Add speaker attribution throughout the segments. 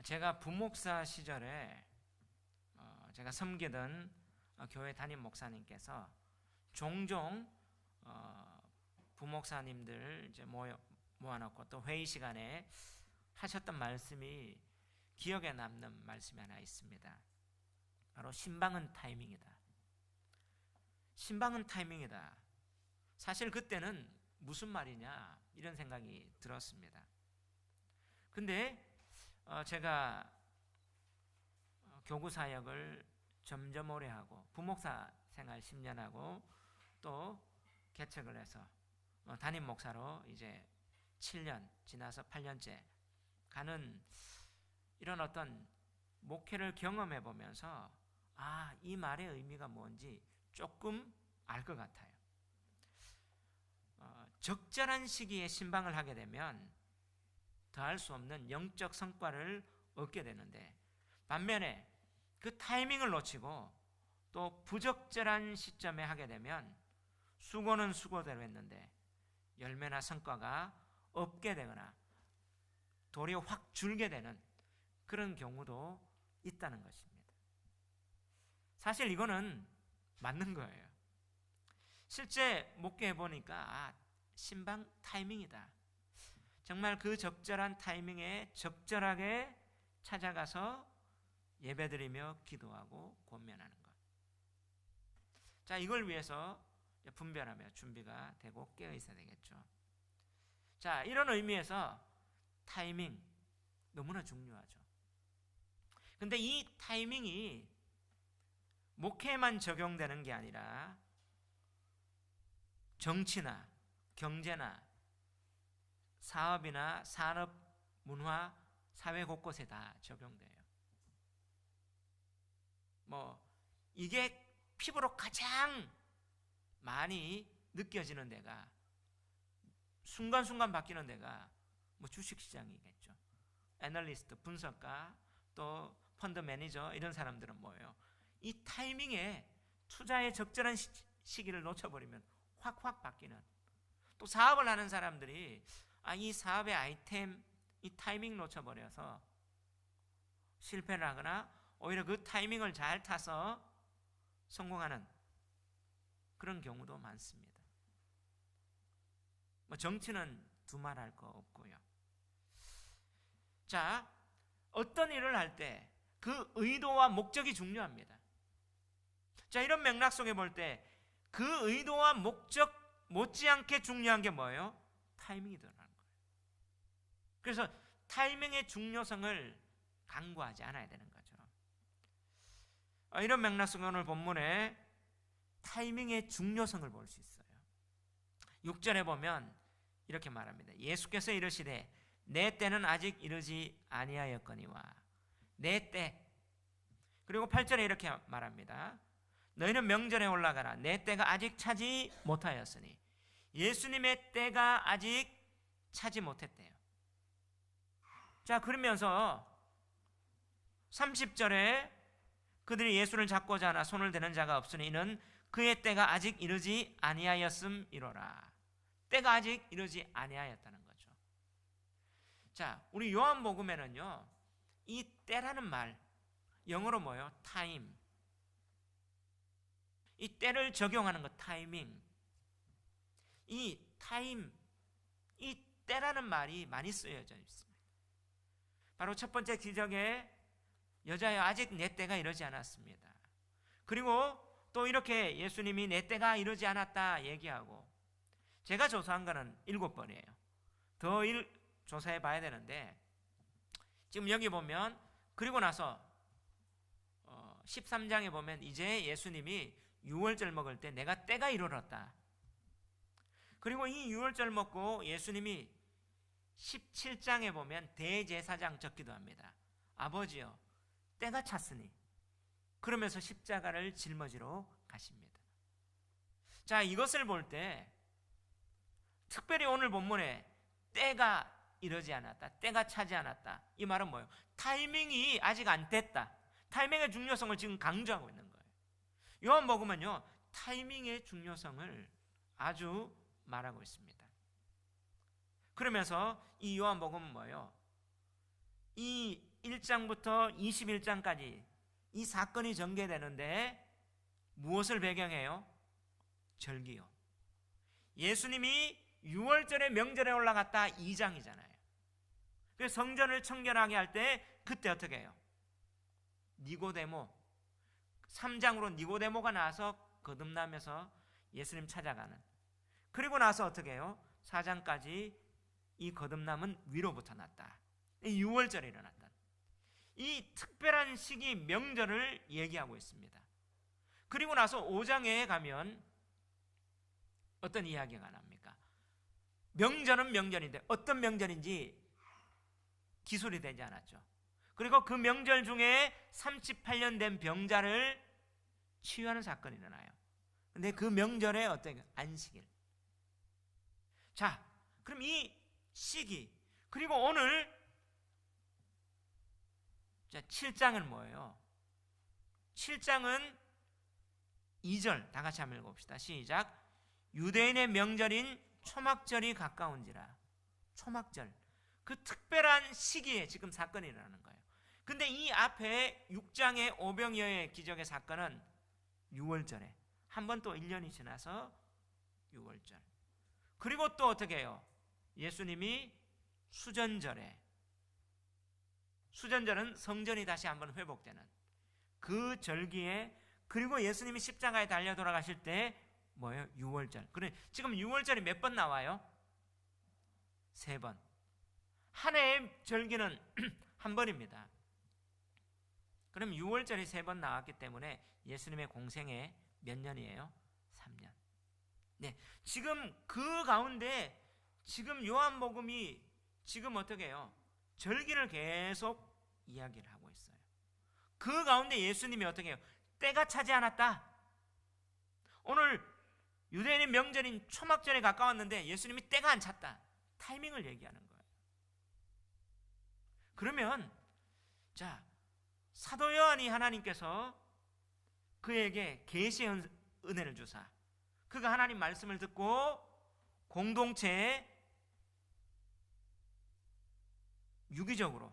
Speaker 1: 제가 부목사 시절에 제가 섬기던 교회 담임 목사님께서 종종 부목사님들 이제 모아놓고 또 회의 시간에 하셨던 말씀이 기억에 남는 말씀이 하나 있습니다. 바로 신방은 타이밍이다. 신방은 타이밍이다. 사실 그때는 무슨 말이냐 이런 생각이 들었습니다. 근데 제가 교구 사역을 점점 오래 하고 부목사 생활 10년 하고 또 개척을 해서 담임 목사로 이제 7년 지나서 8년째 가는 이런 어떤 목회를 경험해 보면서 이 말의 의미가 뭔지 조금 알 것 같아요. 적절한 시기에 신방을 하게 되면 더할 수 없는 영적 성과를 얻게 되는데, 반면에 그 타이밍을 놓치고 또 부적절한 시점에 하게 되면 수고는 수고대로 했는데 열매나 성과가 없게 되거나 도리어 확 줄게 되는 그런 경우도 있다는 것입니다. 사실 이거는 맞는 거예요. 실제 목회해 보니까 신방 타이밍이다. 정말 그 적절한 타이밍에 적절하게 찾아가서 예배드리며 기도하고 권면하는 것. 자, 이걸 위해서 분별하며 준비가 되고 깨어 있어야 되겠죠. 자, 이런 의미에서 타이밍 너무나 중요하죠. 근데 이 타이밍이 목회에만 적용되는 게 아니라 정치나 경제나 사업이나 산업, 문화, 사회 곳곳에 다 적용돼요. 이게 피부로 가장 많이 느껴지는 데가, 순간순간 바뀌는 데가 주식시장이겠죠. 애널리스트, 분석가, 또 펀드 매니저 이런 사람들은 뭐예요? 이 타이밍에 투자의 적절한 시기를 놓쳐버리면 확 바뀌는, 또 사업을 하는 사람들이 이 사업의 아이템 이 타이밍 놓쳐버려서 실패를 하거나 오히려 그 타이밍을 잘 타서 성공하는 그런 경우도 많습니다. 정치는 두말할 거 없고요. 자, 어떤 일을 할 때 그 의도와 목적이 중요합니다. 자, 이런 맥락 속에 볼 때 그 의도와 목적 못지않게 중요한 게 뭐예요? 타이밍이더라는 거예요. 그래서 타이밍의 중요성을 간과하지 않아야 되는 거죠. 이런 맥락 속에 오늘 본문에 타이밍의 중요성을 볼 수 있어요. 6절에 보면 이렇게 말합니다. 예수께서 이르시되 내 때는 아직 이르지 아니하였거니와. 내 때. 그리고 8절에 이렇게 말합니다. 너희는 명절에 올라가라. 내 때가 아직 차지 못하였으니. 예수님의 때가 아직 차지 못했대요. 자, 그러면서 30절에 그들이 예수를 잡고자 하나 손을 대는 자가 없으니 이는 그의 때가 아직 이르지 아니하였음이로라. 때가 아직 이르지 아니하였다는 거죠. 자, 우리 요한복음에는요, 이 때라는 말, 영어로 뭐예요? 타임. 이 때를 적용하는 것, 타이밍. 이 타임, 이 때라는 말이 많이 쓰여져 있습니다. 바로 첫 번째 기적에 여자여 아직 내 때가 이르지 않았습니다. 그리고 또 이렇게 예수님이 내 때가 이르지 않았다 얘기하고, 제가 조사한 거는 7번이에요. 더 조사해 봐야 되는데, 지금 여기 보면 그리고 나서 13장에 보면 이제 예수님이 유월절 먹을 때 내가 때가 이르렀다. 그리고 이 유월절 먹고 예수님이 17장에 보면 대제사장 적기도 합니다. 아버지여 때가 찼으니, 그러면서 십자가를 짊어지러 가십니다. 자, 이것을 볼 때 특별히 오늘 본문에 때가 이르지 않았다, 때가 차지 않았다, 이 말은 뭐예요? 타이밍이 아직 안 됐다. 타이밍의 중요성을 지금 강조하고 있는 거예요. 요한복음은요, 타이밍의 중요성을 아주 말하고 있습니다. 그러면서 이 요한복음은 뭐예요? 이 1장부터 21장까지 이 사건이 전개되는데 무엇을 배경해요? 절기요. 예수님이 6월절에 명절에 올라갔다 2장이잖아요. 그래서 성전을 청결하게 할 때 그때 어떻게 해요? 니고데모 3장으로 니고데모가 나와서 거듭나면서 예수님 찾아가는, 그리고 나서 어떻게 해요? 4장까지 이 거듭남은 위로부터 났다. 6월절에 일어났다. 이 특별한 시기 명절을 얘기하고 있습니다. 그리고 나서 5장에 가면 어떤 이야기가 납니까? 명절은 명절인데 어떤 명절인지 기술이 되지 않았죠. 그리고 그 명절 중에 38년 된 병자를 치유하는 사건이 일어나요. 근데 그 명절에 어떤 안식일. 자, 그럼 이 시기, 그리고 오늘 7장은 뭐예요? 7장은 2절 다 같이 한번 읽어봅시다. 시작. 유대인의 명절인 초막절이 가까운지라. 초막절, 그 특별한 시기에 지금 사건이 일어나는 거예요. 근데 이 앞에 6장의 오병이어의 기적의 사건은 6월절에 한 번 또 1년이 지나서 6월절. 그리고 또 어떻게 해요? 예수님이 수전절에, 수전절은 성전이 다시 한번 회복되는 그 절기에, 그리고 예수님이 십자가에 달려 돌아가실 때 뭐예요? 6월절. 그래, 지금 6월절이 몇 번 나와요? 3번. 한 해의 절기는 한 번입니다. 그럼 6월절이 3번 나왔기 때문에 예수님의 공생에 몇 년이에요? 3년. 네, 지금 그 가운데 지금 요한복음이 지금 어떻게 해요? 절기를 계속 이야기를 하고 있어요. 그 가운데 예수님이 어떻게 해요? 때가 차지 않았다. 오늘 유대인의 명절인 초막절에 가까웠는데 예수님이 때가 안 찼다. 타이밍을 얘기하는 거예요. 그러면 자, 사도 요한이 하나님께서 그에게 계시의 은혜를 주사, 그가 하나님 말씀을 듣고 공동체에 유기적으로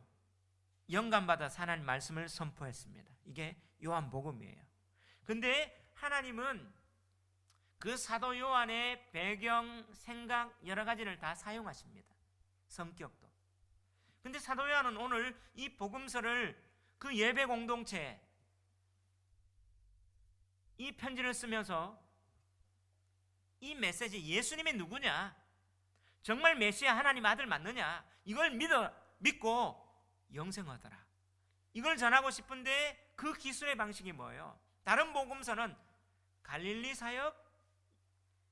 Speaker 1: 영감받아서 하나님 말씀을 선포했습니다. 이게 요한복음이에요. 근데 하나님은 그 사도 요한의 배경, 생각 여러 가지를 다 사용하십니다. 성격도. 근데 사도 요한은 오늘 이 복음서를 그 예배 공동체에 이 편지를 쓰면서 이 메시지, 예수님이 누구냐, 정말 메시아 하나님 아들 맞느냐, 이걸 믿고 영생하더라, 이걸 전하고 싶은데 그 기술의 방식이 뭐예요? 다른 복음서는 갈릴리 사역,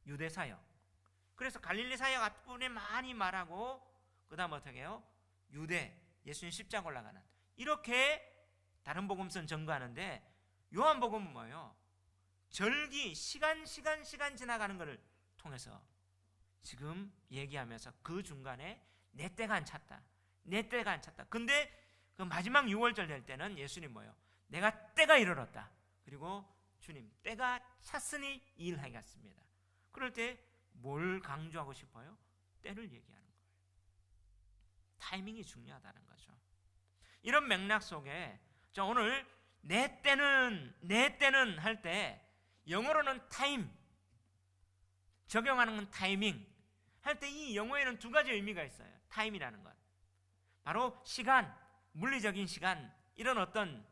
Speaker 1: 유대 사역. 그래서 갈릴리 사역 앞부분에 많이 말하고 그 다음 어떻게 해요? 유대, 예수님 십자가 올라가는, 이렇게 다른 복음서는 전거하는데 요한복음은 뭐예요? 절기, 시간 지나가는 것을 통해서 지금 얘기하면서 그 중간에 내 때가 안 찼다, 내 때가 안 찼다. 근데 그 마지막 6월절 될 때는 예수님 뭐예요? 내가 때가 이르렀다. 그리고 주님 때가 찼으니 일하겠습니다. 그럴 때 뭘 강조하고 싶어요? 때를 얘기하는 거예요. 타이밍이 중요하다는 거죠. 이런 맥락 속에 자, 오늘 내 때는 할 때 영어로는 타임, 적용하는 건 타이밍 할 때 이 영어에는 두 가지 의미가 있어요. 타임이라는 것, 바로 시간, 물리적인 시간, 이런 어떤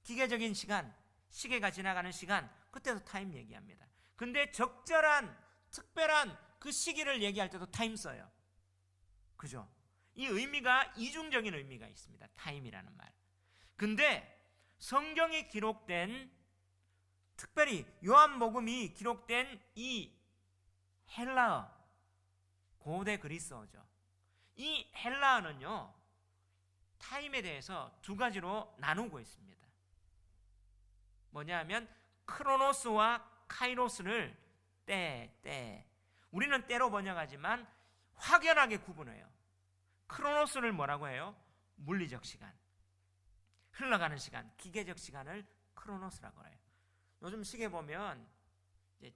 Speaker 1: 기계적인 시간, 시계가 지나가는 시간, 그때도 타임 얘기합니다. 근데 적절한 특별한 그 시기를 얘기할 때도 타임 써요. 그죠? 이 의미가 이중적인 의미가 있습니다. 타임이라는 말. 근데 성경이 기록된, 특별히 요한복음이 기록된 이 헬라어, 고대 그리스어죠. 이 헬라어는요, 타임에 대해서 두 가지로 나누고 있습니다. 뭐냐 하면 크로노스와 카이로스를 때, 우리는 때로 번역하지만 확연하게 구분해요. 크로노스를 뭐라고 해요? 물리적 시간, 흘러가는 시간, 기계적 시간을 크로노스라고 해요. 요즘 시계 보면 이제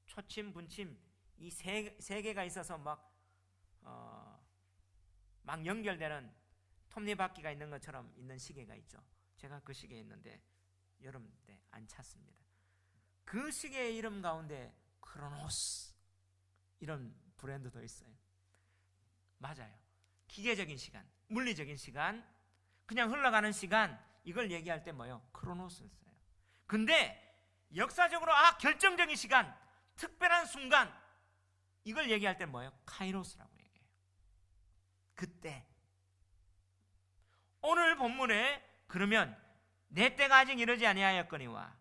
Speaker 1: 초침, 분침 이 세 개가 있어서 막 연결되는 톱니바퀴가 있는 것처럼 있는 시계가 있죠. 제가 그 시계에 있는데 여름 때 안 찼습니다. 그 시계의 이름 가운데 크로노스 이런 브랜드도 있어요. 맞아요. 기계적인 시간, 물리적인 시간, 그냥 흘러가는 시간, 이걸 얘기할 때 뭐예요? 크로노스를 써요. 근데 역사적으로 결정적인 시간, 특별한 순간, 이걸 얘기할 때 뭐예요? 카이로스라고 얘기해요. 그때. 오늘 본문에 그러면 내 때가 아직 이르지 아니하였거니와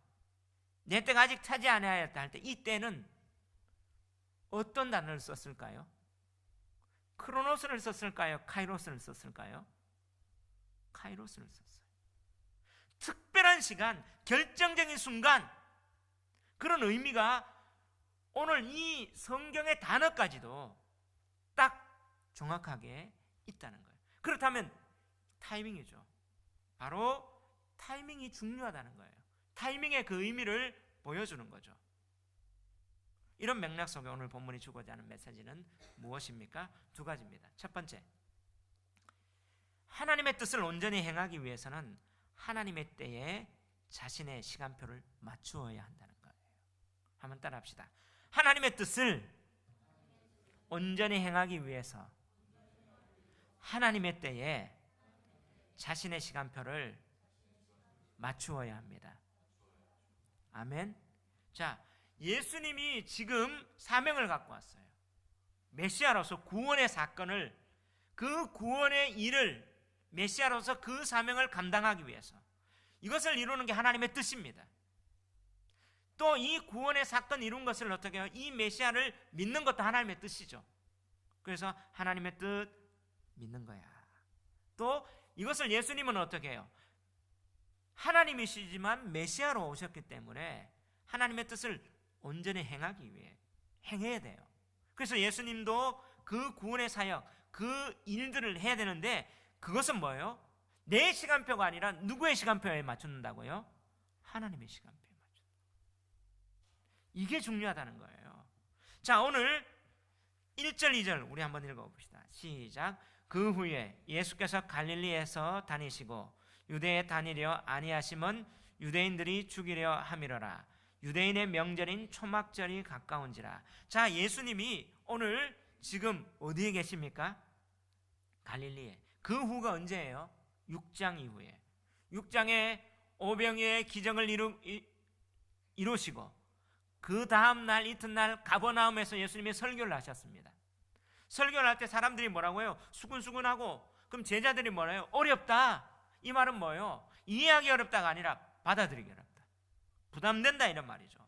Speaker 1: 내 때가 아직 차지 아니하였다 할 때 이 때는 어떤 단어를 썼을까요? 크로노스를 썼을까요? 카이로스를 썼을까요? 카이로스를 썼어요. 특별한 시간, 결정적인 순간, 그런 의미가 오늘 이 성경의 단어까지도 딱 정확하게 있다는 거예요. 그렇다면 타이밍이죠. 바로 타이밍이 중요하다는 거예요. 타이밍의 그 의미를 보여주는 거죠. 이런 맥락 속에 오늘 본문이 주고자 하는 메시지는 무엇입니까? 두 가지입니다. 첫 번째, 하나님의 뜻을 온전히 행하기 위해서는 하나님의 때에 자신의 시간표를 맞추어야 한다는 거예요. 한번 따라합시다. 하나님의 뜻을 온전히 행하기 위해서 하나님의 때에 자신의 시간표를 맞추어야 합니다. 아멘. 자, 예수님이 지금 사명을 갖고 왔어요. 메시아로서 구원의 사건을, 그 구원의 일을 메시아로서 그 사명을 감당하기 위해서, 이것을 이루는 게 하나님의 뜻입니다. 또 이 구원의 사건 이룬 것을 어떻게 해요? 이 메시아를 믿는 것도 하나님의 뜻이죠. 그래서 하나님의 뜻 믿는 거야. 또 이것을 예수님은 어떻게 해요? 하나님이시지만 메시아로 오셨기 때문에 하나님의 뜻을 온전히 행하기 위해 행해야 돼요. 그래서 예수님도 그 구원의 사역, 그 일들을 해야 되는데, 그것은 뭐예요? 내 시간표가 아니라 누구의 시간표에 맞춘다고요? 하나님의 시간표에 맞춘다. 이게 중요하다는 거예요. 자, 오늘 1절 2절 우리 한번 읽어봅시다. 시작. 그 후에 예수께서 갈릴리에서 다니시고 유대에 다니려 아니하심은 유대인들이 죽이려 함이러라. 유대인의 명절인 초막절이 가까운지라. 자, 예수님이 오늘 지금 어디에 계십니까? 갈릴리에. 그 후가 언제예요? 6장 이후에. 6장에 오병이어의 기적을 이루시고 그 다음 날 이튿날 가버나움에서 예수님이 설교를 하셨습니다. 설교를 할 때 사람들이 뭐라고요? 수근수근하고, 그럼 제자들이 뭐래요? 어렵다. 이 말은 뭐예요? 이해하기 어렵다가 아니라 받아들이기 어렵다. 부담된다 이런 말이죠.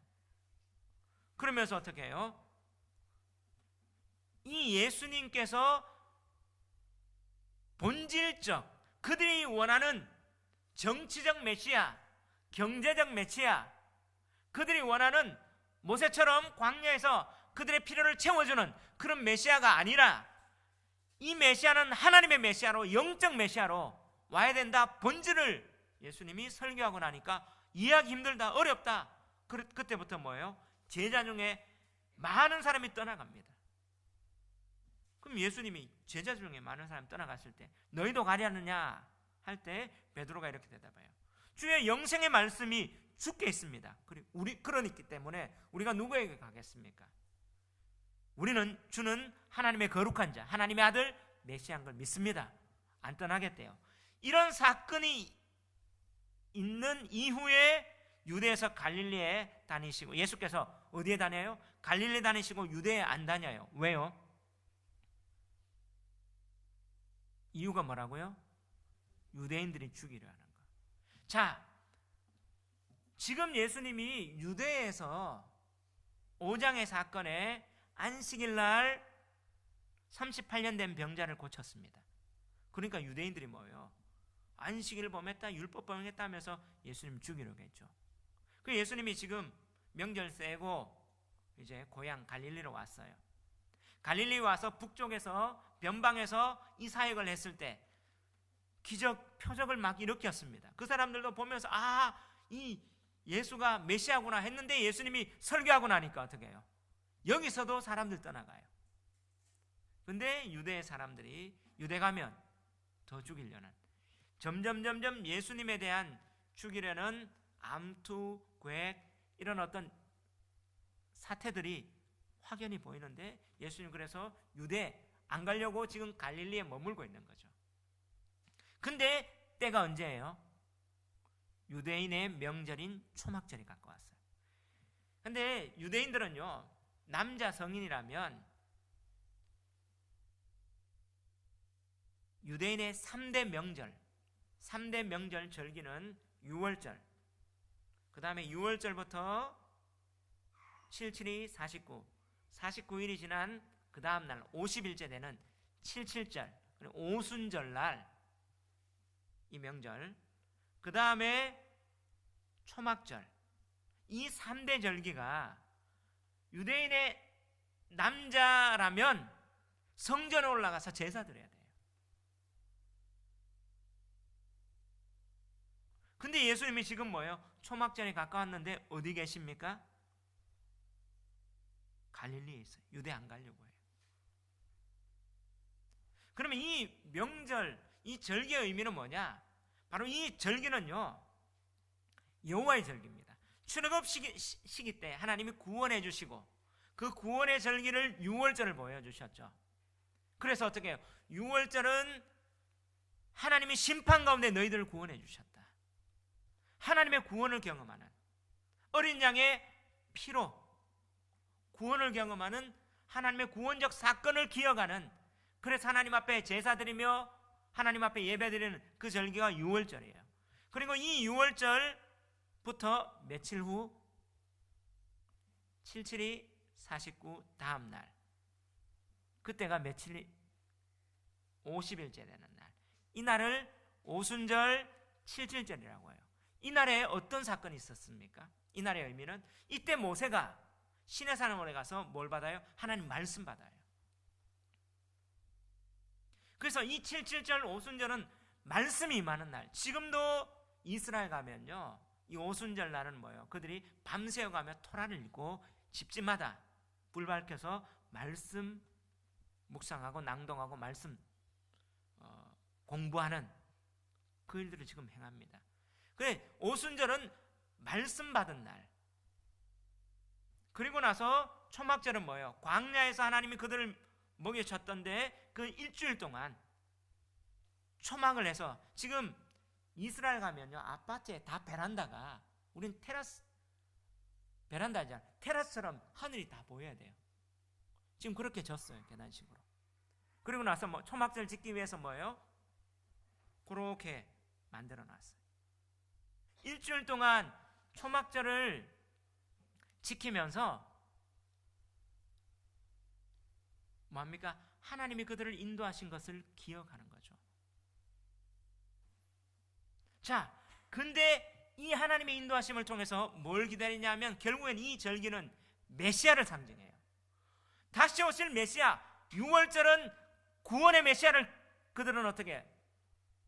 Speaker 1: 그러면서 어떻게 해요? 이 예수님께서 본질적, 그들이 원하는 정치적 메시아, 경제적 메시아, 그들이 원하는 모세처럼 광야에서 그들의 필요를 채워주는 그런 메시아가 아니라, 이 메시아는 하나님의 메시아로, 영적 메시아로 와야 된다. 본질을 예수님이 설교하고 나니까 이해하기 힘들다, 어렵다. 그때부터 뭐예요? 제자 중에 많은 사람이 떠나갑니다. 그럼 예수님이 제자 중에 많은 사람이 떠나갔을 때 너희도 가려느냐 할 때 베드로가 이렇게 대답해요. 주의 영생의 말씀이 주께 있습니다. 그러기 때문에 우리가 누구에게 가겠습니까? 우리는 주는 하나님의 거룩한 자, 하나님의 아들 메시아인 걸 믿습니다. 안 떠나겠대요. 이런 사건이 있는 이후에 유대에서 갈릴리에 다니시고, 예수께서 어디에 다녀요? 갈릴리 다니시고 유대에 안 다녀요. 왜요? 이유가 뭐라고요? 유대인들이 죽이려 하는 거. 자, 지금 예수님이 유대에서 5장의 사건에 안식일 날 38년 된 병자를 고쳤습니다. 그러니까 유대인들이 뭐예요? 안식일을 범했다, 율법 범했다 하면서 예수님 죽이려고 했죠. 그 예수님이 지금 명절 세고 이제 고향 갈릴리로 왔어요. 갈릴리 와서 북쪽에서 변방에서 이 사역을 했을 때 기적, 표적을 막 일으켰습니다. 그 사람들도 보면서 이 예수가 메시아구나 했는데, 예수님이 설교하고 나니까 어떻게 해요? 여기서도 사람들 떠나가요. 근데 유대 사람들이 유대 가면 더 죽이려는, 점점 예수님에 대한 죽이려는 암투, 계획, 이런 어떤 사태들이 확연히 보이는데, 예수님 그래서 유대 안 가려고 지금 갈릴리에 머물고 있는 거죠. 근데 때가 언제예요? 유대인의 명절인 초막절이 가까웠어요. 근데 유대인들은요, 남자 성인이라면 유대인의 3대 명절 절기는 유월절, 그 다음에 유월절부터 77이 49일이 지난 그 다음날 50일째 되는 77절, 그리고 오순절날 이 명절, 그 다음에 초막절, 이 3대 절기가 유대인의 남자라면 성전에 올라가서 제사 드려야 돼요. 근데 예수님이 지금 뭐예요? 초막절이 가까웠는데 어디 계십니까? 갈릴리에 있어요. 유대 안 가려고 해요. 그러면 이 명절, 이 절기의 의미는 뭐냐? 바로 이 절기는요, 여호와의 절기입니다. 출애굽 시기 때 하나님이 구원해 주시고, 그 구원의 절기를 유월절을 보여주셨죠. 그래서 어떻게 해요? 유월절은 하나님이 심판 가운데 너희들을 구원해 주셨다, 하나님의 구원을 경험하는, 어린 양의 피로 구원을 경험하는 하나님의 구원적 사건을 기억하는, 그래서 하나님 앞에 제사드리며 하나님 앞에 예배드리는 그 절기가 유월절이에요. 그리고 이 유월절부터 며칠 후 77이 49 다음날, 그때가 며칠이 50일째 되는 날, 이 날을 오순절 77절이라고 해요. 이 날에 어떤 사건이 있었습니까? 이 날의 의미는, 이때 모세가 시내산에 올라가서 뭘 받아요? 하나님 말씀 받아요. 그래서 이 77절 오순절은 말씀이 임하는 날. 지금도 이스라엘 가면요, 이 오순절 날은 뭐예요? 그들이 밤새워 가며 토라를 읽고 집집마다 불 밝혀서 말씀 묵상하고 낭독하고 말씀 공부하는 그 일들을 지금 행합니다. 그래, 오순절은 말씀 받은 날. 그리고 나서 초막절은 뭐예요? 광야에서 하나님이 그들을 먹여줬던데 그 일주일 동안 초막을 해서, 지금 이스라엘 가면요, 아파트에 다 베란다가, 우린 테라스 베란다잖아, 테라스처럼 하늘이 다 보여야 돼요. 지금 그렇게 졌어요, 계단식으로. 그리고 나서 뭐 초막절 짓기 위해서 뭐예요? 그렇게 만들어 놨어요. 일주일 동안 초막절을 지키면서 뭡니까? 하나님이 그들을 인도하신 것을 기억하는 거죠. 자, 근데 이 하나님의 인도하심을 통해서 뭘 기다리냐면, 결국엔 이 절기는 메시아를 상징해요. 다시 오실 메시아. 유월절은 구원의 메시아를 그들은 어떻게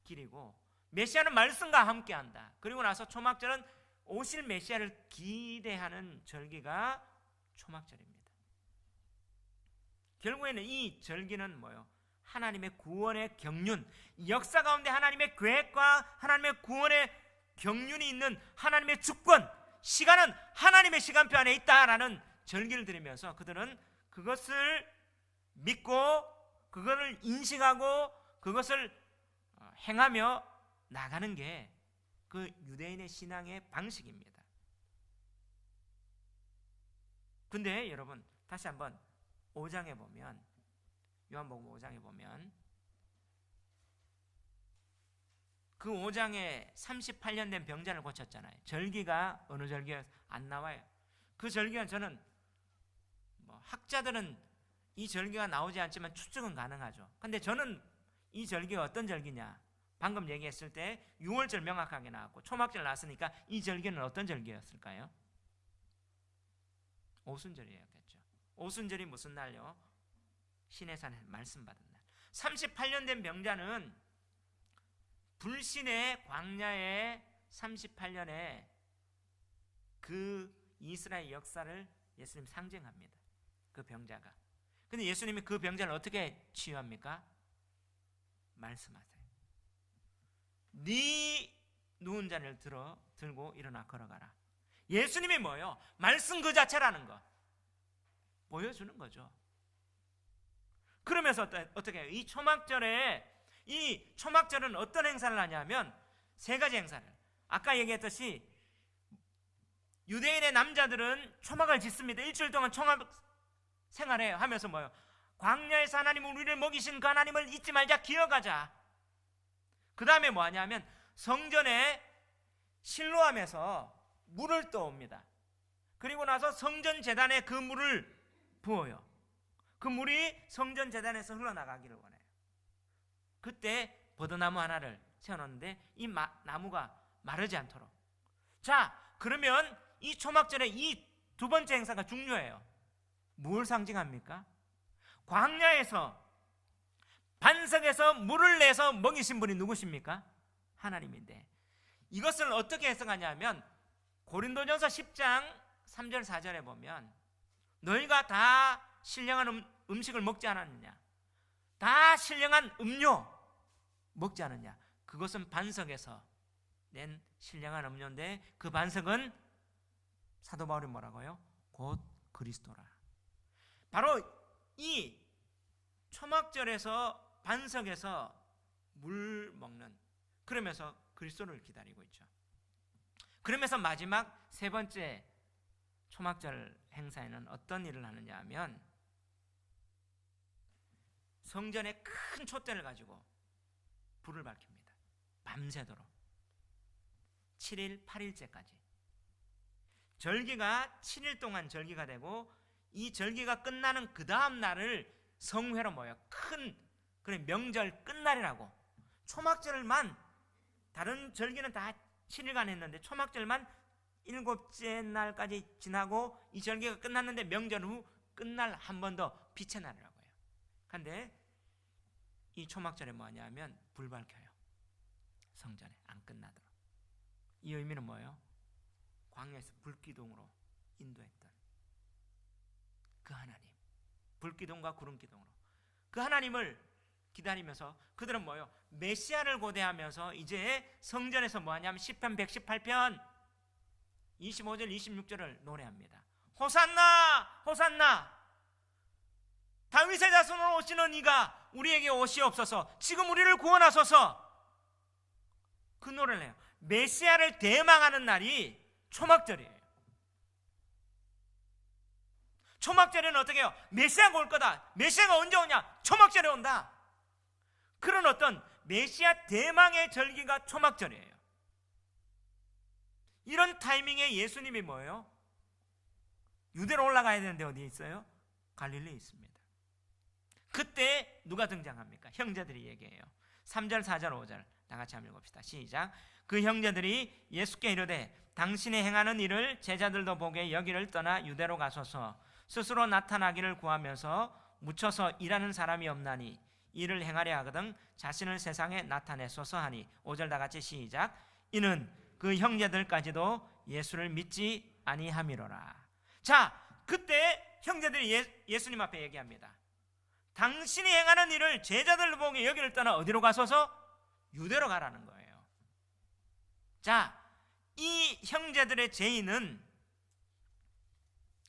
Speaker 1: 기리고, 메시아는 말씀과 함께한다. 그리고 나서 초막절은 오실 메시아를 기대하는 절기가 초막절입니다. 결국에는 이 절기는 뭐예요? 하나님의 구원의 경륜, 역사 가운데 하나님의 계획과 하나님의 구원의 경륜이 있는 하나님의 주권, 시간은 하나님의 시간표 안에 있다라는 절기를 드리면서 그들은 그것을 믿고 그것을 인식하고 그것을 행하며 나가는 게 그 유대인의 신앙의 방식입니다. 근데 여러분, 다시 한번 5장에 보면, 요한복음 5장에 보면 그 5장에 38년 된 병자를 고쳤잖아요. 절기가 어느 절기가 안 나와요. 그 절기가, 저는 학자들은 이 절기가 나오지 않지만 추측은 가능하죠. 근데 저는 이 절기가 어떤 절기냐, 방금 얘기했을 때 유월절 명확하게 나왔고 초막절 나왔으니까 이 절기는 어떤 절기였을까요? 오순절이었겠죠. 오순절이 무슨 날요? 시내산에 말씀 받은 날. 38년 된 병자는 불신의 광야의 38년의 그 이스라엘 역사를 예수님 상징합니다. 그 병자가. 근데 예수님이 그 병자를 어떻게 치유합니까? 말씀하세요. 네 누운 자리를 들고 일어나 걸어가라. 예수님이 뭐예요? 말씀 그 자체라는 거 보여주는 거죠. 그러면서 어떻게 해요? 이 초막절은 어떤 행사를 하냐면 세 가지 행사를, 아까 얘기했듯이 유대인의 남자들은 초막을 짓습니다. 일주일 동안 초막 생활해요. 하면서 뭐예요? 광야에서 하나님 우리를 먹이신 그 하나님을 잊지 말자, 기억하자. 그 다음에 뭐 하냐면 성전에 실로암에서 물을 떠옵니다. 그리고 나서 성전 제단에 그 물을 부어요. 그 물이 성전 제단에서 흘러나가기를 원해요. 그때 버드나무 하나를 세워놓는데 이 나무가 마르지 않도록. 자, 그러면 이 초막절의 이 두 번째 행사가 중요해요. 뭘 상징합니까? 광야에서 반석에서 물을 내서 먹이신 분이 누구십니까? 하나님인데, 이것을 어떻게 해석하냐면 고린도전서 10장 3절 4절에 보면 너희가 다 신령한 음식을 먹지 않았느냐, 다 신령한 음료 먹지 않았냐. 그것은 반석에서 낸 신령한 음료인데 그 반석은 사도 바울이 뭐라고요? 곧 그리스도라. 바로 이 초막절에서 반석에서 물 먹는, 그러면서 그리스도를 기다리고 있죠. 그러면서 마지막 세 번째 초막절 행사에는 어떤 일을 하느냐 하면 성전에 큰 촛대를 가지고 불을 밝힙니다. 밤새도록 7일 8일째까지. 절기가 7일 동안 절기가 되고 이 절기가 끝나는 그 다음 날을 성회로 모여 큰 그런 명절 끝날이라고. 초막절만, 다른 절기는 다 7일간 했는데 초막절만 7째 날까지 지나고 이 절기가 끝났는데 명절 후 끝날 한 번 더 빛의 날이라고 해요. 그런데 이 초막절에 뭐 하냐면 불 밝혀요. 성전에 안 끝나도록. 이 의미는 뭐예요? 광야에서 불기둥으로 인도했던 그 하나님, 불기둥과 구름기둥으로 그 하나님을 기다리면서 그들은 뭐예요? 메시아를 고대하면서 이제 성전에서 뭐 하냐면 시편 118편 25절 26절을 노래합니다. 호산나 호산나, 다윗의 자손으로 오시는 이가 우리에게 오시옵소서, 지금 우리를 구원하소서. 그 노래를 해요. 메시아를 대망하는 날이 초막절이에요. 초막절에는 어떻게 해요? 메시아가 올 거다. 메시아가 언제 오냐? 초막절에 온다. 그런 어떤 메시아 대망의 절기가 초막절이에요. 이런 타이밍에 예수님이 뭐예요? 유대로 올라가야 되는데 어디에 있어요? 갈릴리에 있습니다. 그때 누가 등장합니까? 형제들이 얘기해요. 3절 4절 5절 다 같이 한번 읽읍시다. 시작. 그 형제들이 예수께 이르되 당신이 행하는 일을 제자들도 보게 여기를 떠나 유대로 가소서. 스스로 나타나기를 구하면서 묻혀서 일하는 사람이 없나니 이를 행하려 하거든 자신을 세상에 나타내소서 하니. 5절 다 같이 시작. 이는 그 형제들까지도 예수를 믿지 아니함이로라. 자, 그때 형제들이 예수님 앞에 얘기합니다. 당신이 행하는 일을 제자들도 보게 여기를 떠나 어디로 가소서? 유대로 가라는 거예요. 자, 이 형제들의 제의는,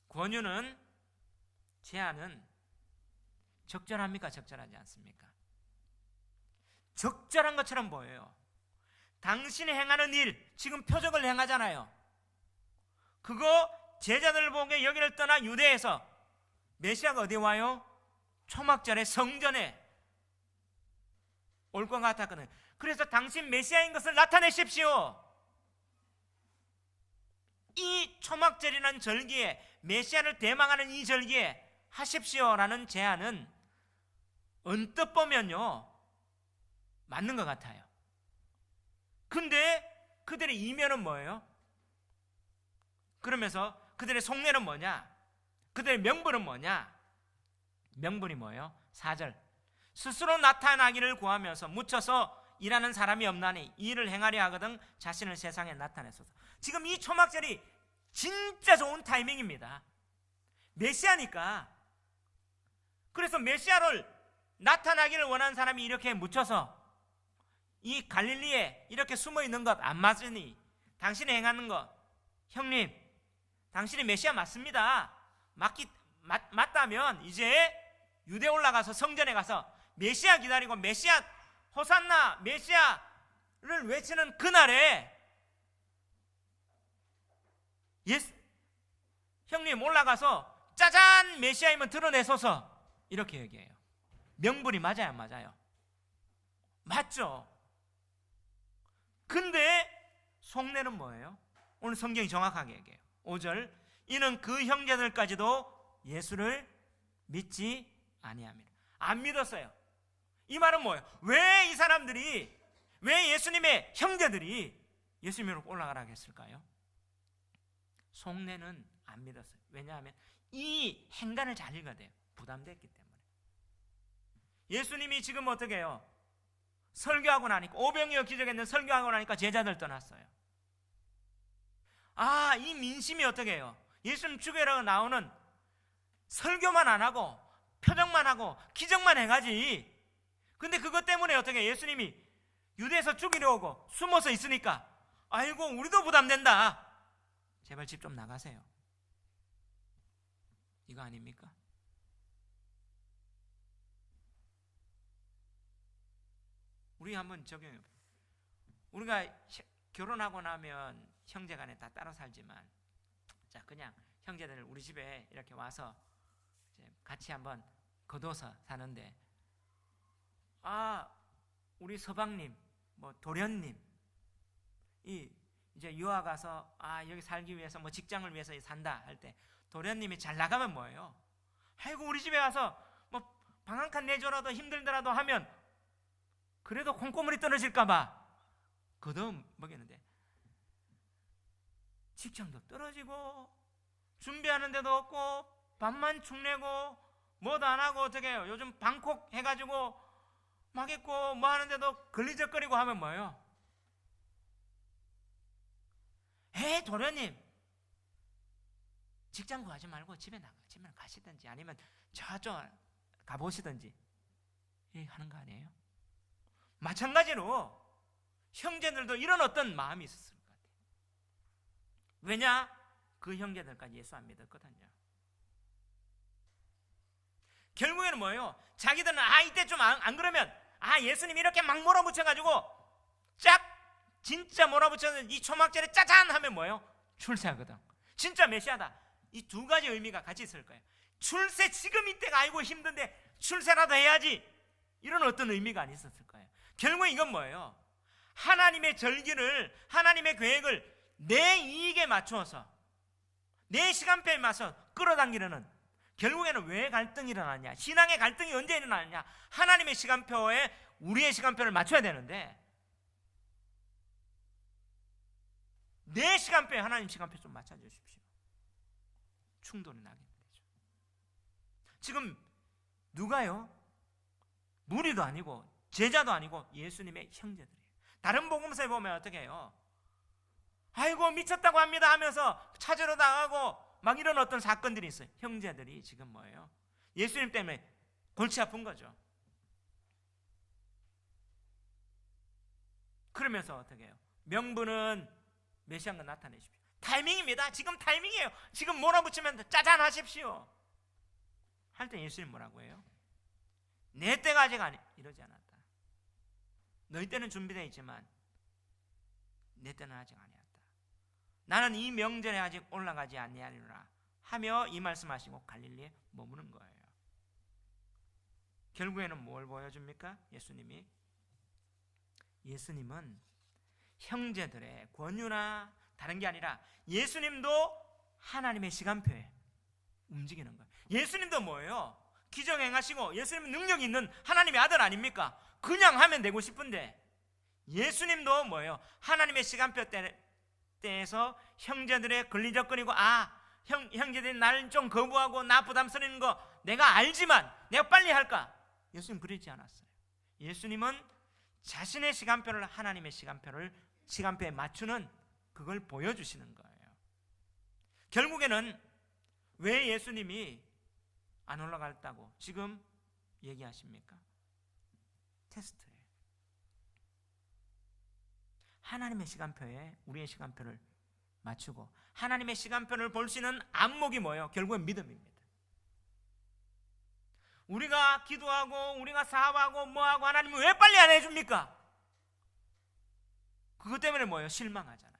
Speaker 1: 권유는, 제안은 적절합니까? 적절하지 않습니까? 적절한 것처럼 보여요. 당신이 행하는 일, 지금 표적을 행하잖아요. 그거 제자들을 보게 여기를 떠나 유대에서 메시아가 어디 와요? 초막절에 성전에 올 것 같았거든요. 그래서 당신 메시아인 것을 나타내십시오. 이 초막절이라는 절기에, 메시아를 대망하는 이 절기에 하십시오라는 제안은 언뜻 보면요 맞는 것 같아요. 근데 그들의 이면은 뭐예요? 그러면서 그들의 속내는 뭐냐? 그들의 명분은 뭐냐? 명분이 뭐예요? 4절. 스스로 나타나기를 구하면서 묻혀서 일하는 사람이 없나니 이 일을 행하려 하거든 자신을 세상에 나타내소서. 지금 이 초막절이 진짜 좋은 타이밍입니다. 메시아니까. 그래서 메시아를 나타나기를 원하는 사람이 이렇게 묻혀서 이 갈릴리에 이렇게 숨어 있는 것 안 맞으니 당신이 행하는 것, 형님 당신이 메시아 맞습니다. 맞다면 이제 유대 올라가서 성전에 가서 메시아 기다리고 메시아 호산나 메시아를 외치는 그날에 형님 올라가서 짜잔 메시아임을 드러내소서 이렇게 얘기해요. 명분이 맞아요 안 맞아요? 맞죠. 근데 속내는 뭐예요? 오늘 성경이 정확하게 얘기해요. 5절 이는 그 형제들까지도 예수를 믿지 아니합니다. 안 믿었어요. 이 말은 뭐예요? 왜 이 사람들이, 왜 예수님의 형제들이 예수님으로 올라가라고 했을까요? 속내는 안 믿었어요. 왜냐하면 이 행간을 잘 읽어야 돼요. 부담됐기 때문에. 예수님이 지금 어떻게 해요? 설교하고 나니까, 오병이어 기적했는데 설교하고 나니까 제자들 떠났어요. 아, 이 민심이 어떻게 해요? 예수님 죽여라고 나오는 설교만 안 하고 표정만 하고 기적만 해가지. 근데 그것 때문에 어떻게 예수님이 유대에서 죽이려 오고 숨어서 있으니까 아이고 우리도 부담된다. 제발 집 좀 나가세요. 이거 아닙니까? 우리 한번 적용해 보세요. 우리가 결혼하고 나면 형제간에 다 따로 살지만, 자 그냥 형제들 우리 집에 이렇게 와서 같이 한번 거둬서 사는데, 아 우리 서방님, 뭐 도련님, 이제 유학 가서 여기 살기 위해서 뭐 직장을 위해서 산다 할 때 도련님이 잘 나가면 뭐예요? 아이고 우리 집에 와서 뭐 방 한 칸 내줘라도 힘들더라도 하면 그래도 콩고물이 떨어질까봐 거둬 먹이는데, 직장도 떨어지고 준비하는 데도 없고 밥만 축내고 뭐도 안 하고 어떻게 해요? 요즘 방콕 해가지고 막 있고 뭐 하는데도 걸리적거리고 하면 뭐예요? 에이 도련님 직장 구하지 말고 집에 가시든지 아니면 저쪽 가보시든지 하는 거 아니에요? 마찬가지로 형제들도 이런 어떤 마음이 있었을 것 같아요. 왜냐? 그 형제들까지 예수 안 믿었거든요. 결국에는 뭐예요? 자기들은 이때 좀 안 그러면 예수님 이렇게 막 몰아붙여가지고 짝 진짜 몰아붙여서 이 초막절에 짜잔 하면 뭐예요? 출세하거든. 진짜 메시아다. 이 두 가지 의미가 같이 있을 거예요. 출세, 지금 이때가 아이고 힘든데 출세라도 해야지, 이런 어떤 의미가 안 있었을 거예요. 결국 이건 뭐예요? 하나님의 절기를, 하나님의 계획을 내 이익에 맞추어서 내 시간표에 맞춰 끌어당기려는, 결국에는 왜 갈등이 일어나냐? 신앙의 갈등이 언제 일어나느냐? 하나님의 시간표에 우리의 시간표를 맞춰야 되는데 내 시간표에 하나님 시간표 좀 맞춰주십시오. 충돌이 나게 되죠. 지금 누가요? 무리도 아니고 제자도 아니고 예수님의 형제들이에요. 다른 복음서에 보면 어떻게 해요? 아이고 미쳤다고 합니다 하면서 찾으러 나가고 막 이런 어떤 사건들이 있어요. 형제들이 지금 뭐예요? 예수님 때문에 골치 아픈 거죠. 그러면서 어떻게 해요? 명분은 메시아가 나타내십시오. 타이밍입니다. 지금 타이밍이에요. 지금 몰아붙이면 짜잔 하십시오 할 때 예수님 뭐라고 해요? 내 때가 아직 이러지 않았다. 너희 때는 준비되어 있지만 내 때는 아직 아니었다. 나는 이 명절에 아직 올라가지 아니하리라 하며 이 말씀하시고 갈릴리에 머무는 거예요. 결국에는 뭘 보여줍니까? 예수님은 형제들의 권유나 다른 게 아니라 예수님도 하나님의 시간표에 움직이는 거예요. 예수님도 뭐예요? 기적 행하시고 예수님은 능력 있는 하나님의 아들 아닙니까? 그냥 하면 되고 싶은데 예수님도 뭐예요? 하나님의 시간표 때에서 형제들의 걸리적거리고 형제들이 나를 좀 거부하고 나 부담스러운 거 내가 알지만 내가 빨리 할까? 예수님 그러지 않았어요. 예수님은 자신의 시간표를 하나님의 시간표에 맞추는 그걸 보여주시는 거예요. 결국에는 왜 예수님이 안 올라갔다고 지금 얘기하십니까? 테스트예요. 하나님의 시간표에 우리의 시간표를 맞추고 하나님의 시간표를 볼 수 있는 안목이 뭐예요? 결국은 믿음입니다. 우리가 기도하고 우리가 사업하고 뭐하고 하나님은 왜 빨리 안 해줍니까? 그것 때문에 뭐예요? 실망하잖아요.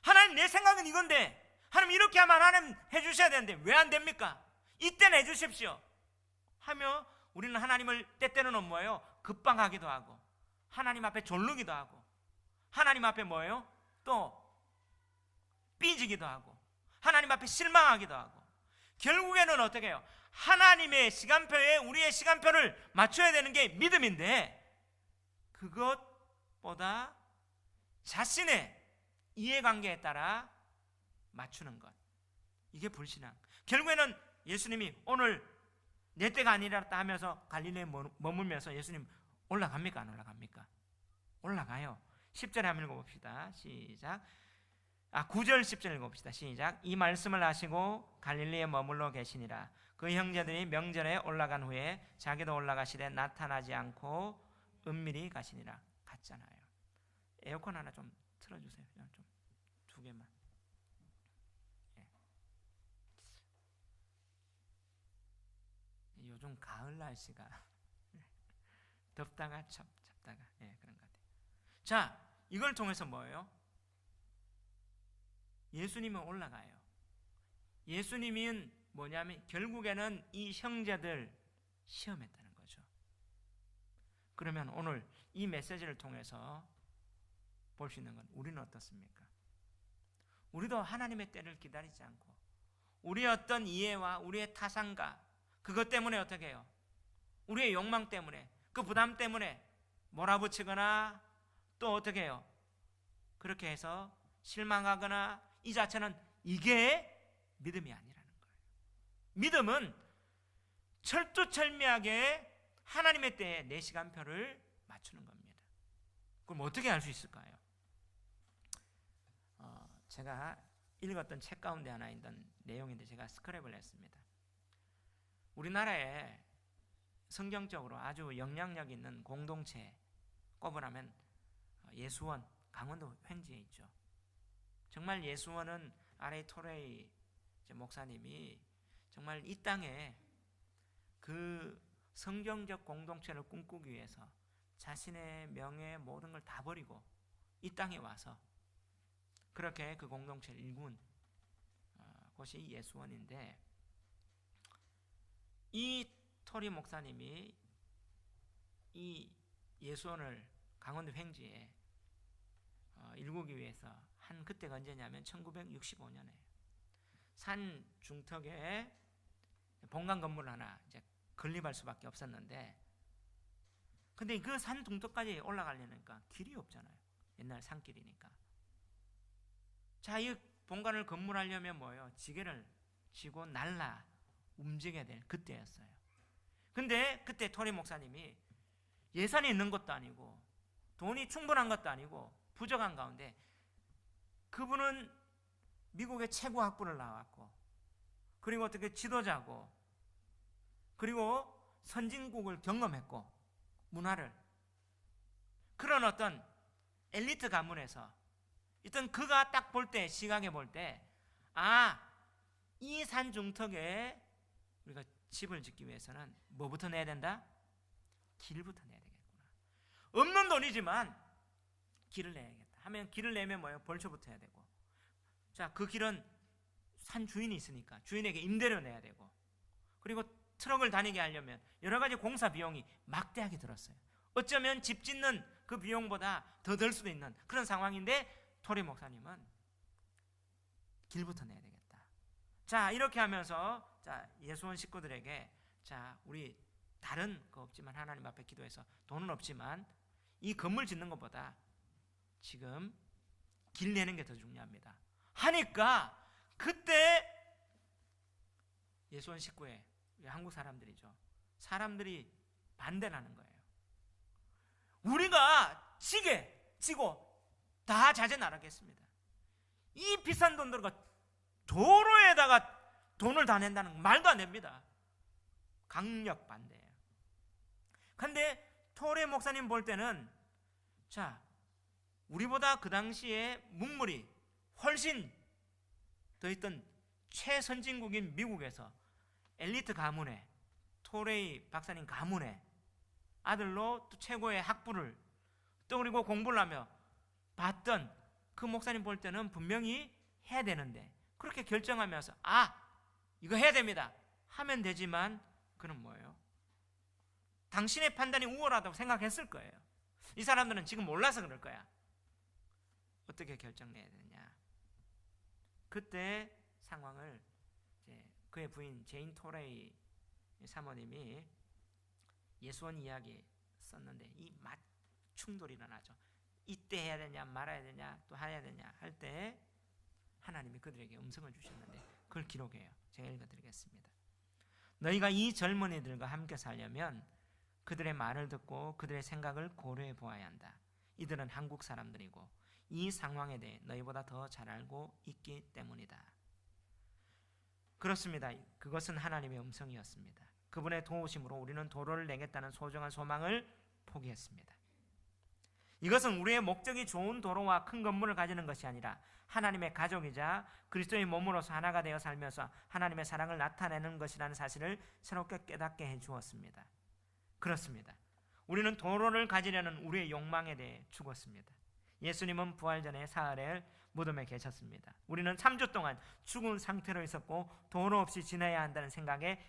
Speaker 1: 하나님 내 생각은 이건데 하나님 이렇게 하면 하나님 해주셔야 되는데 왜 안 됩니까? 이때는 해주십시오 하며 우리는 하나님을 때때로는 뭐예요? 급박하기도 하고 하나님 앞에 졸르기도 하고 하나님 앞에 뭐예요? 또 삐지기도 하고 하나님 앞에 실망하기도 하고 결국에는 어떻게 해요? 하나님의 시간표에 우리의 시간표를 맞춰야 되는 게 믿음인데 그것보다 자신의 이해관계에 따라 맞추는 것, 이게 불신앙. 결국에는 예수님이 오늘 내 때가 아니라 하면서 갈릴리에 머물면서 예수님 올라갑니까? 안 올라갑니까? 올라가요. 10절에 한번 읽어봅시다. 시작. 9절 10절 읽어봅시다. 시작. 이 말씀을 하시고 갈릴리에 머물러 계시니라. 그 형제들이 명절에 올라간 후에 자기도 올라가시되 나타나지 않고 은밀히 가시니라. 갔잖아요. 에어컨 하나 좀 틀어주세요. 좀 두 개만. 요즘 가을 날씨가 덥다가 찹다가 그런 것 같아요. 자, 이걸 통해서 뭐예요? 예수님은 올라가요. 예수님은 뭐냐면 결국에는 이 형제들 시험했다는 거죠. 그러면 오늘 이 메시지를 통해서 볼 수 있는 건 우리는 어떻습니까? 우리도 하나님의 때를 기다리지 않고 우리의 어떤 이해와 우리의 타산과 그것 때문에 어떻게 해요? 우리의 욕망 때문에 그 부담 때문에 몰아붙이거나 또 어떻게 해요? 그렇게 해서 실망하거나 이 자체는 이게 믿음이 아니라는 거예요. 믿음은 철두철미하게 하나님의 때에 내 시간표를 맞추는 겁니다. 그럼 어떻게 할 수 있을까요? 제가 읽었던 책 가운데 하나 있던 내용인데 제가 스크랩을 했습니다. 우리나라에 성경적으로 아주 영향력 있는 공동체 꼽으라면 예수원, 강원도 횡지에 있죠. 정말 예수원은 R.A. 토레이 목사님이 정말 이 땅에 그 성경적 공동체를 꿈꾸기 위해서 자신의 명예 모든 걸 다 버리고 이 땅에 와서 그렇게 그 공동체를 일군 곳이 예수원인데 이 토리 목사님이 이 예수원을 강원도 횡지에 일구기 위해서 한 그때가 언제냐면 1965년에 산 중턱에 본관 건물 하나 이제 건립할 수밖에 없었는데 근데 그 산 중턱까지 올라가려니까 길이 없잖아요. 옛날 산길이니까. 자, 이 본관을 건물하려면 뭐예요? 지게를 지고 날라 움직여야 될 그때였어요. 근데 그때 토리 목사님이 예산이 있는 것도 아니고 돈이 충분한 것도 아니고 부족한 가운데 그분은 미국의 최고 학부를 나왔고 그리고 어떻게 지도자고 그리고 선진국을 경험했고 문화를 그런 어떤 엘리트 가문에서 일단 그가 딱 볼 때 시각에 볼 때 이 산 중턱에 우리가 집을 짓기 위해서는 뭐부터 내야 된다? 길부터 내야 되겠구나. 없는 돈이지만 길을 내야겠다 하면 길을 내면 뭐예요? 벌초부터 해야 되고 자, 그 길은 산 주인이 있으니까 주인에게 임대료 내야 되고 그리고 트럭을 다니게 하려면 여러 가지 공사 비용이 막대하게 들었어요. 어쩌면 집 짓는 그 비용보다 더 들 수도 있는 그런 상황인데 토리 목사님은 길부터 내야 되겠다. 자, 이렇게 하면서 자, 예수원 식구들에게 자, 우리 다른 거 없지만 하나님 앞에 기도해서 돈은 없지만 이 건물 짓는 것보다 지금 길 내는 게 더 중요합니다. 하니까 그때 예수원 식구에 한국 사람들이죠. 사람들이 반대를 하는 거예요. 우리가 지고 다 자재 나르겠습니다. 이 비싼 돈 들어가 도로에다가 돈을 다 낸다는 건 말도 안 됩니다. 강력 반대예요. 근데 토레 목사님 볼 때는 자, 우리보다 그 당시에 문물이 훨씬 더 있던 최선진국인 미국에서 엘리트 가문의 토레이 박사님 가문의 아들로 또 최고의 학부를 또 그리고 공부를 하며 봤던 그 목사님 볼 때는 분명히 해야 되는데 그렇게 결정하면서 이거 해야 됩니다 하면 되지만 그는 뭐예요? 당신의 판단이 우월하다고 생각했을 거예요. 이 사람들은 지금 몰라서 그럴 거야. 어떻게 결정내야 되냐. 그때 상황을 이제 그의 부인 제인 토레이 사모님이 예수원 이야기 썼는데 이 맞충돌이 일어나죠. 이때 해야 되냐 말아야 되냐 또 해야 되냐 할 때 하나님이 그들에게 음성을 주셨는데 그걸 기록해요. 제가 읽어드리겠습니다. 너희가 이 젊은이들과 함께 살려면 그들의 말을 듣고 그들의 생각을 고려해 보아야 한다. 이들은 한국 사람들이고 이 상황에 대해 너희보다 더 잘 알고 있기 때문이다. 그렇습니다. 그것은 하나님의 음성이었습니다. 그분의 도우심으로 우리는 도로를 내겠다는 소중한 소망을 포기했습니다. 이것은 우리의 목적이 좋은 도로와 큰 건물을 가지는 것이 아니라 하나님의 가족이자 그리스도의 몸으로서 하나가 되어 살면서 하나님의 사랑을 나타내는 것이라는 사실을 새롭게 깨닫게 해주었습니다. 그렇습니다. 우리는 도로를 가지려는 우리의 욕망에 대해 죽었습니다. 예수님은 부활 전에 사흘에 무덤에 계셨습니다. 우리는 3주 동안 죽은 상태로 있었고 도로 없이 지나야 한다는 생각에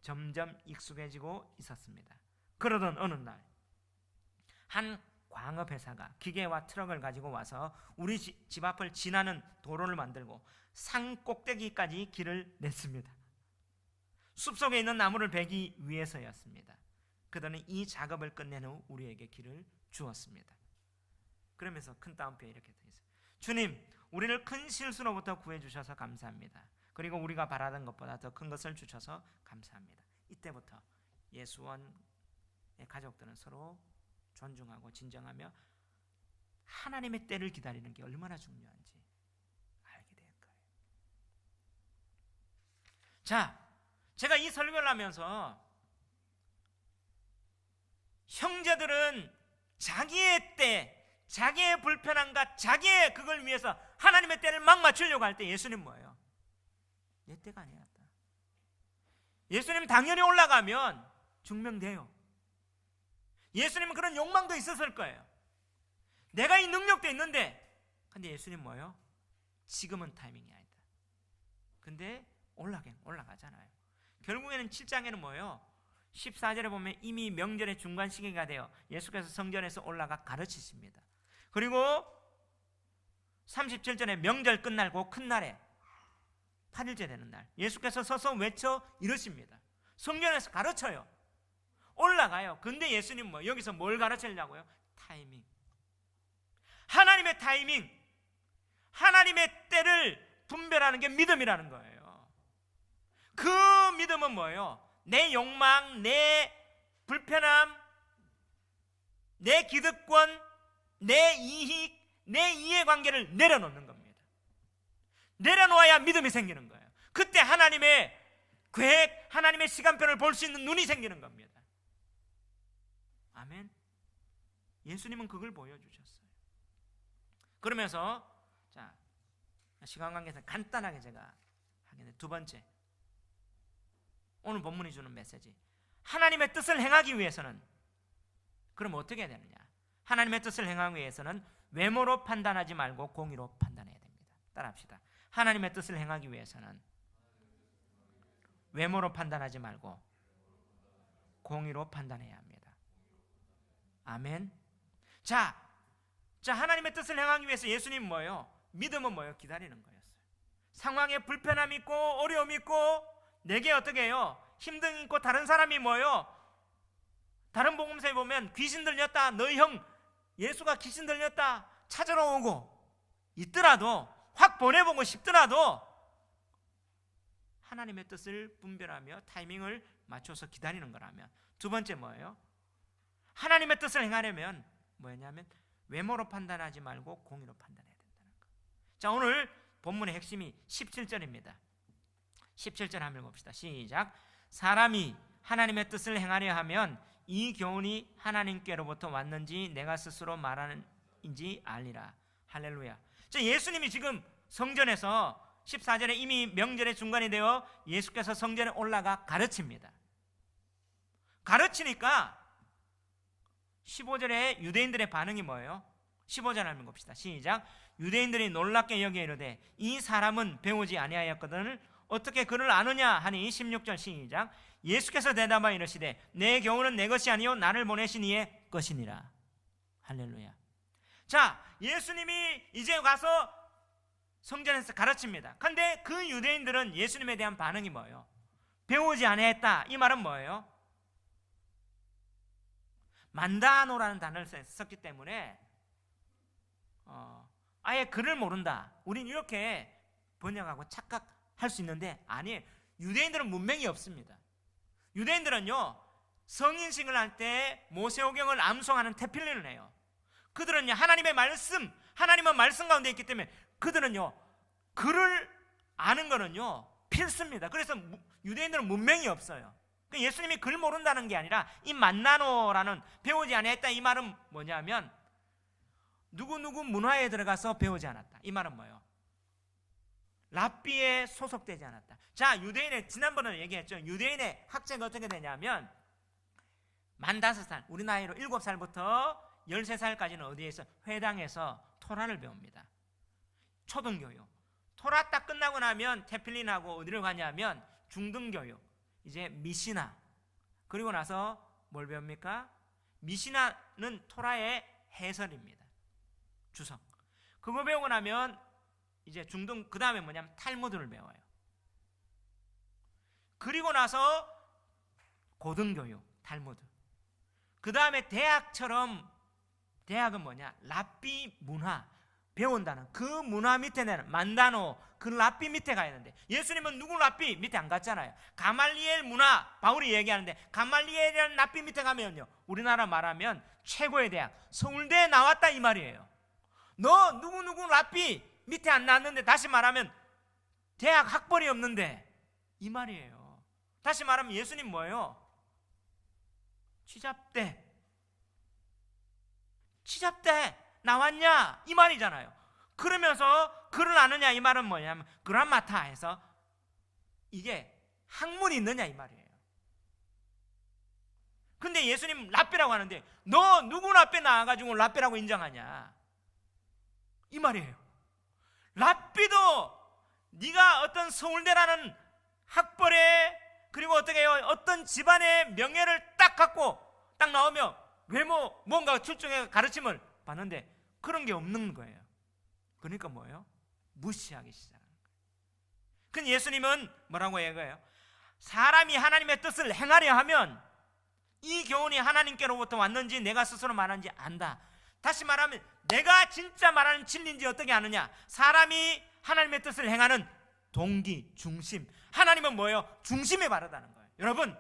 Speaker 1: 점점 익숙해지고 있었습니다. 그러던 어느 날 한 광업회사가 기계와 트럭을 가지고 와서 우리 집 앞을 지나는 도로를 만들고 산 꼭대기까지 길을 냈습니다. 숲속에 있는 나무를 베기 위해서였습니다. 그들은 이 작업을 끝낸 후 우리에게 길을 주었습니다. 그러면서 큰 따옴표에 이렇게 되어 있어요. 주님, 우리를 큰 실수로부터 구해주셔서 감사합니다. 그리고 우리가 바라던 것보다 더 큰 것을 주셔서 감사합니다. 이때부터 예수원의 가족들은 서로 존중하고 진정하며 하나님의 때를 기다리는 게 얼마나 중요한지 알게 될 거예요. 자, 제가 이 설교를 하면서 형제들은 자기의 때, 자기의 불편함과 자기의 그걸 위해서 하나님의 때를 막 맞추려고 할 때 예수님 뭐예요? 내 때가 아니었다. 예수님 당연히 올라가면 증명돼요. 예수님은 그런 욕망도 있었을 거예요. 내가 이 능력도 있는데, 근데 예수님 뭐예요? 지금은 타이밍이 아니다. 근데 올라가잖아요. 결국에는 7장에는 뭐예요? 14절에 보면 이미 명절의 중간 시기가 되어 예수께서 성전에서 올라가 가르치십니다. 그리고 37절에 명절 끝날고 큰 날에 8일째 되는 날 예수께서 서서 외쳐 이러십니다. 성전에서 가르쳐요. 올라가요. 근데 예수님 여기서 뭘 가르치려고요? 타이밍. 하나님의 타이밍, 하나님의 때를 분별하는 게 믿음이라는 거예요. 그 믿음은 뭐예요? 내 욕망, 내 불편함, 내 기득권, 내 이익, 내 이해관계를 내려놓는 겁니다. 내려놓아야 믿음이 생기는 거예요. 그때 하나님의 계획, 하나님의 시간표를 볼 수 있는 눈이 생기는 겁니다. 아멘. 예수님은 그걸 보여주셨어요. 그러면서 자, 시간 관계에서 간단하게 제가 하겠는데 두 번째, 오늘 본문이 주는 메시지, 하나님의 뜻을 행하기 위해서는 그럼 어떻게 해야 되느냐? 하나님의 뜻을 행하기 위해서는 외모로 판단하지 말고 공의로 판단해야 됩니다. 따라합시다. 하나님의 뜻을 행하기 위해서는 외모로 판단하지 말고 공의로 판단해야 합니다. 아멘. 자, 하나님의 뜻을 행하기 위해서 예수님은 뭐예요? 믿음은 뭐예요? 기다리는 거였어요. 상황에 불편함 있고 어려움 있고 내게 어떻게 해요? 힘듦 있고 다른 사람이 뭐예요? 다른 복음서에 보면 귀신 들렸다, 너희 형 예수가 귀신 들렸다 찾으러 오고 있더라도, 확 보내보고 싶더라도 하나님의 뜻을 분별하며 타이밍을 맞춰서 기다리는 거라면, 두 번째 뭐예요? 하나님의 뜻을 행하려면 뭐였냐면 외모로 판단하지 말고 공의로 판단해야 된다는 거. 자, 오늘 본문의 핵심이 17절입니다. 17절 한번 읽어봅시다. 시작. 사람이 하나님의 뜻을 행하려 하면 이 교훈이 하나님께로부터 왔는지 내가 스스로 말하는지 알리라. 할렐루야. 자, 예수님이 지금 성전에서 14절에 이미 명절의 중간이 되어 예수께서 성전에 올라가 가르칩니다. 가르치니까 15절에 유대인들의 반응이 뭐예요? 15절 한번 봅시다. 시작. 유대인들이 놀랍게 여겨 이르되 이 사람은 배우지 아니하였거든 어떻게 그를 아느냐 하니 16절 시작. 예수께서 대답하여 이르시되 내 교훈은 내 것이 아니요 나를 보내신 이의 것이니라. 할렐루야. 자, 예수님이 이제 가서 성전에서 가르칩니다. 그런데 그 유대인들은 예수님에 대한 반응이 뭐예요? 배우지 아니했다. 이 말은 뭐예요? 만다노라는 단어를 썼기 때문에 아예 글을 모른다. 우린 이렇게 번역하고 착각할 수 있는데 아니에요. 유대인들은 문맹이 없습니다. 유대인들은요 성인식을 할 때 모세오경을 암송하는 테필린을 해요. 그들은요 하나님의 말씀, 하나님은 말씀 가운데 있기 때문에 그들은요 글을 아는 거는요 필수입니다. 그래서 유대인들은 문맹이 없어요. 예수님이 글 모른다는 게 아니라 이 만나노라는 배우지 아니했다 이 말은 뭐냐면 누구누구 문화에 들어가서 배우지 않았다. 이 말은 뭐예요? 랍비에 소속되지 않았다. 자, 유대인의 지난번에 얘기했죠. 유대인의 학제가 어떻게 되냐면 만 5살, 우리 나이로 7살부터 13살까지는 어디에서? 회당에서 토라를 배웁니다. 초등교육. 토라 딱 끝나고 나면 테필린하고 어디로 가냐면 중등교육. 이제 미시나. 그리고 나서 뭘 배웁니까? 미시나는 토라의 해설입니다. 주석. 그거 배우고 나면 이제 중등, 그 다음에 뭐냐면 탈무드를 배워요. 그리고 나서 고등교육, 탈무드. 그 다음에 대학처럼, 대학은 뭐냐? 랍비 문화 배운다는 그 문화 밑에 내는 만다노, 그 랍비 밑에 가야 되는데 예수님은 누구 랍비 밑에 안 갔잖아요. 가말리엘 문화, 바울이 얘기하는데 가말리엘이라는 랍비 밑에 가면요 우리나라 말하면 최고의 대학 서울대에 나왔다 이 말이에요. 너 누구 랍비 밑에 안 나왔는데 다시 말하면 대학 학벌이 없는데 이 말이에요. 다시 말하면 예수님 뭐예요? 취잡대 나왔냐 이 말이잖아요. 그러면서 글을 아느냐 이 말은 뭐냐면 그라마타에서 이게 학문이 있느냐 이 말이에요. 근데 예수님 랍비라고 하는데 너 누구 랍비 나와가지고 랍비라고 인정하냐 이 말이에요. 랍비도 네가 어떤 서울대라는 학벌에 그리고 어떻게 해요? 어떤 집안의 명예를 딱 갖고 딱 나오면 외모 뭔가 출중해 가르침을 받는데 그런 게 없는 거예요. 그러니까 뭐예요? 무시하기 시작하는 거예요. 근데 예수님은 뭐라고 얘기해요? 사람이 하나님의 뜻을 행하려 하면 이 교훈이 하나님께로부터 왔는지 내가 스스로 말하는지 안다. 다시 말하면 내가 진짜 말하는 진리인지 어떻게 아느냐? 사람이 하나님의 뜻을 행하는 동기, 중심. 하나님은 뭐예요? 중심에 바르다는 거예요. 여러분,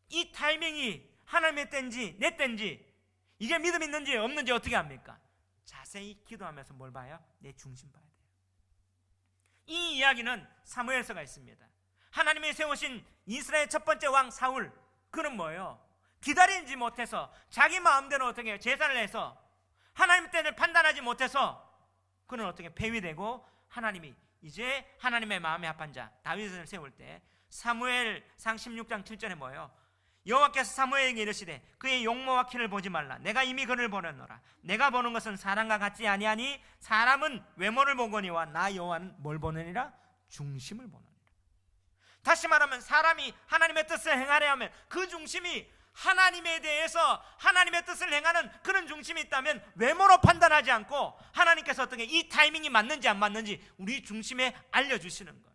Speaker 1: 이 타이밍이 하나님의 때인지 내 때인지 이게 믿음 있는지 없는지 어떻게 합니까? 자세히 기도하면서 뭘 봐요? 내 중심 봐야 돼요. 이 이야기는 사무엘서가 있습니다. 하나님이 세우신 이스라엘 첫 번째 왕 사울, 그는 뭐예요? 기다리지 못해서 자기 마음대로 어떻게 해요? 제사를 해서 하나님의 때를 판단하지 못해서 그는 어떻게 폐위되고 하나님이 이제 하나님의 마음에 합한 자 다윗을 세울 때 사무엘상 16장 7절에 뭐예요? 여호와께서 사무엘에게 이르시되 그의 용모와 키를 보지 말라. 내가 이미 그를 보냈노라. 내가 보는 것은 사람과 같지 아니하니 사람은 외모를 보거니와 나 여호와는 뭘 보느니라? 중심을 보느니라. 다시 말하면 사람이 하나님의 뜻을 행하려 하면 그 중심이 하나님에 대해서 하나님의 뜻을 행하는 그런 중심이 있다면 외모로 판단하지 않고 하나님께서 어떻게 이 타이밍이 맞는지 안 맞는지 우리 중심에 알려주시는 거예요.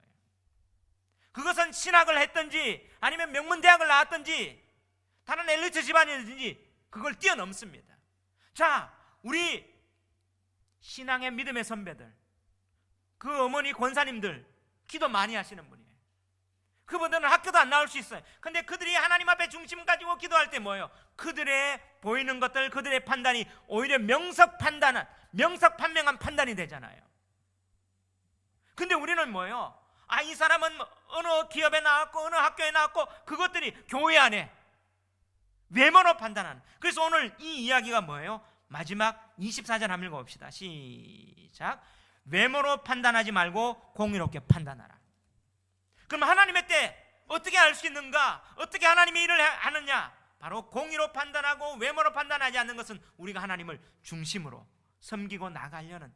Speaker 1: 그것은 신학을 했든지 아니면 명문대학을 나왔든지 다른 엘리트 집안이든지 그걸 뛰어넘습니다. 자, 우리 신앙의 믿음의 선배들, 그 어머니 권사님들 기도 많이 하시는 분이에요. 그분들은 학교도 안 나올 수 있어요. 근데 그들이 하나님 앞에 중심 가지고 기도할 때 뭐예요? 그들의 보이는 것들, 그들의 판단이 오히려 명석판명한 판단이 되잖아요. 근데 우리는 뭐예요? 아, 이 사람은 어느 기업에 나왔고 어느 학교에 나왔고 그것들이 교회 안에 외모로 판단하는. 그래서 오늘 이 이야기가 뭐예요? 마지막 24절 한번 읽어봅시다. 시작. 외모로 판단하지 말고 공의롭게 판단하라. 그럼 하나님의 때 어떻게 알 수 있는가? 어떻게 하나님의 일을 하느냐? 바로 공의로 판단하고 외모로 판단하지 않는 것은 우리가 하나님을 중심으로 섬기고 나가려는